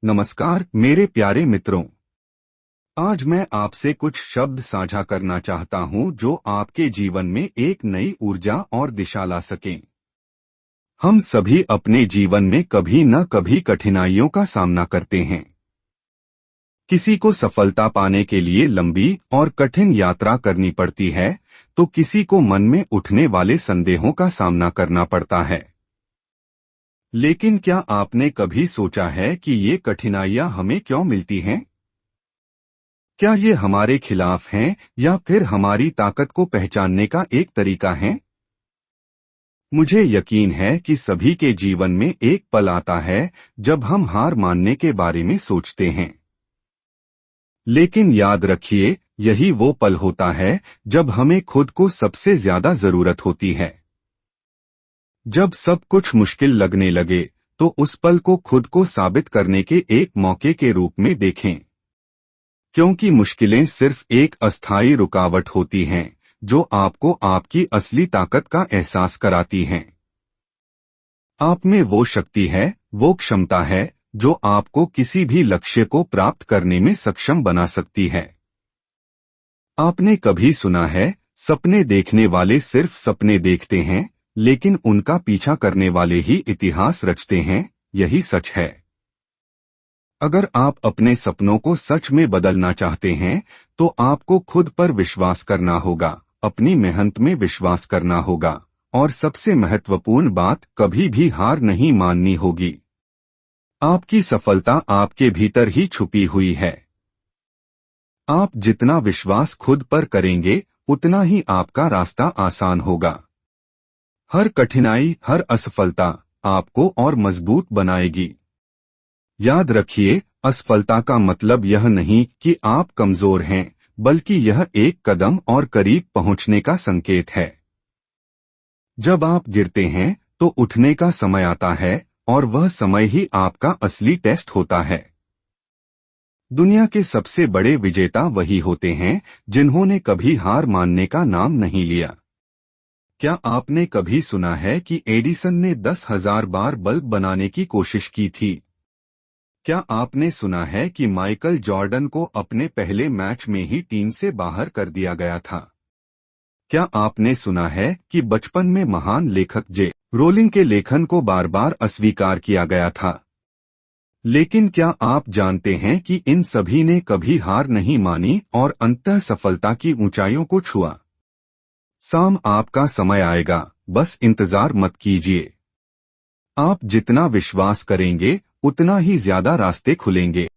नमस्कार मेरे प्यारे मित्रों। आज मैं आपसे कुछ शब्द साझा करना चाहता हूं जो आपके जीवन में एक नई ऊर्जा और दिशा ला सकें। हम सभी अपने जीवन में कभी न कभी कठिनाइयों का सामना करते हैं। किसी को सफलता पाने के लिए लंबी और कठिन यात्रा करनी पड़ती है, तो किसी को मन में उठने वाले संदेहों का सामना करना पड़ता है। लेकिन क्या आपने कभी सोचा है कि ये कठिनाइयां हमें क्यों मिलती हैं? क्या ये हमारे खिलाफ हैं या फिर हमारी ताकत को पहचानने का एक तरीका है? मुझे यकीन है कि सभी के जीवन में एक पल आता है जब हम हार मानने के बारे में सोचते हैं। लेकिन याद रखिए, यही वो पल होता है जब हमें खुद को सबसे ज्यादा जरूरत होती है। जब सब कुछ मुश्किल लगने लगे, तो उस पल को खुद को साबित करने के एक मौके के रूप में देखें। क्योंकि मुश्किलें सिर्फ एक अस्थायी रुकावट होती हैं जो आपको आपकी असली ताकत का एहसास कराती हैं। आप में वो शक्ति है, वो क्षमता है जो आपको किसी भी लक्ष्य को प्राप्त करने में सक्षम बना सकती है। आपने कभी सुना है, सपने देखने वाले सिर्फ सपने देखते हैं, लेकिन उनका पीछा करने वाले ही इतिहास रचते हैं। यही सच है। अगर आप अपने सपनों को सच में बदलना चाहते हैं, तो आपको खुद पर विश्वास करना होगा, अपनी मेहनत में विश्वास करना होगा, और सबसे महत्वपूर्ण बात, कभी भी हार नहीं माननी होगी। आपकी सफलता आपके भीतर ही छुपी हुई है। आप जितना विश्वास खुद पर करेंगे, उतना ही आपका रास्ता आसान होगा। हर कठिनाई, हर असफलता आपको और मजबूत बनाएगी। याद रखिए, असफलता का मतलब यह नहीं कि आप कमजोर हैं, बल्कि यह एक कदम और करीब पहुंचने का संकेत है। जब आप गिरते हैं, तो उठने का समय आता है, और वह समय ही आपका असली टेस्ट होता है। दुनिया के सबसे बड़े विजेता वही होते हैं जिन्होंने कभी हार मानने का नाम नहीं लिया। क्या आपने कभी सुना है कि एडिसन ने 10,000 बार बल्ब बनाने की कोशिश की थी? क्या आपने सुना है कि माइकल जॉर्डन को अपने पहले मैच में ही टीम से बाहर कर दिया गया था? क्या आपने सुना है कि बचपन में महान लेखक जे रोलिंग के लेखन को बार बार अस्वीकार किया गया था? लेकिन क्या आप जानते हैं कि इन सभी ने कभी हार नहीं मानी और अंततः सफलता की ऊंचाइयों को छुआ? शाम आपका समय आएगा, बस इंतजार मत कीजिए। आप जितना विश्वास करेंगे, उतना ही ज्यादा रास्ते खुलेंगे।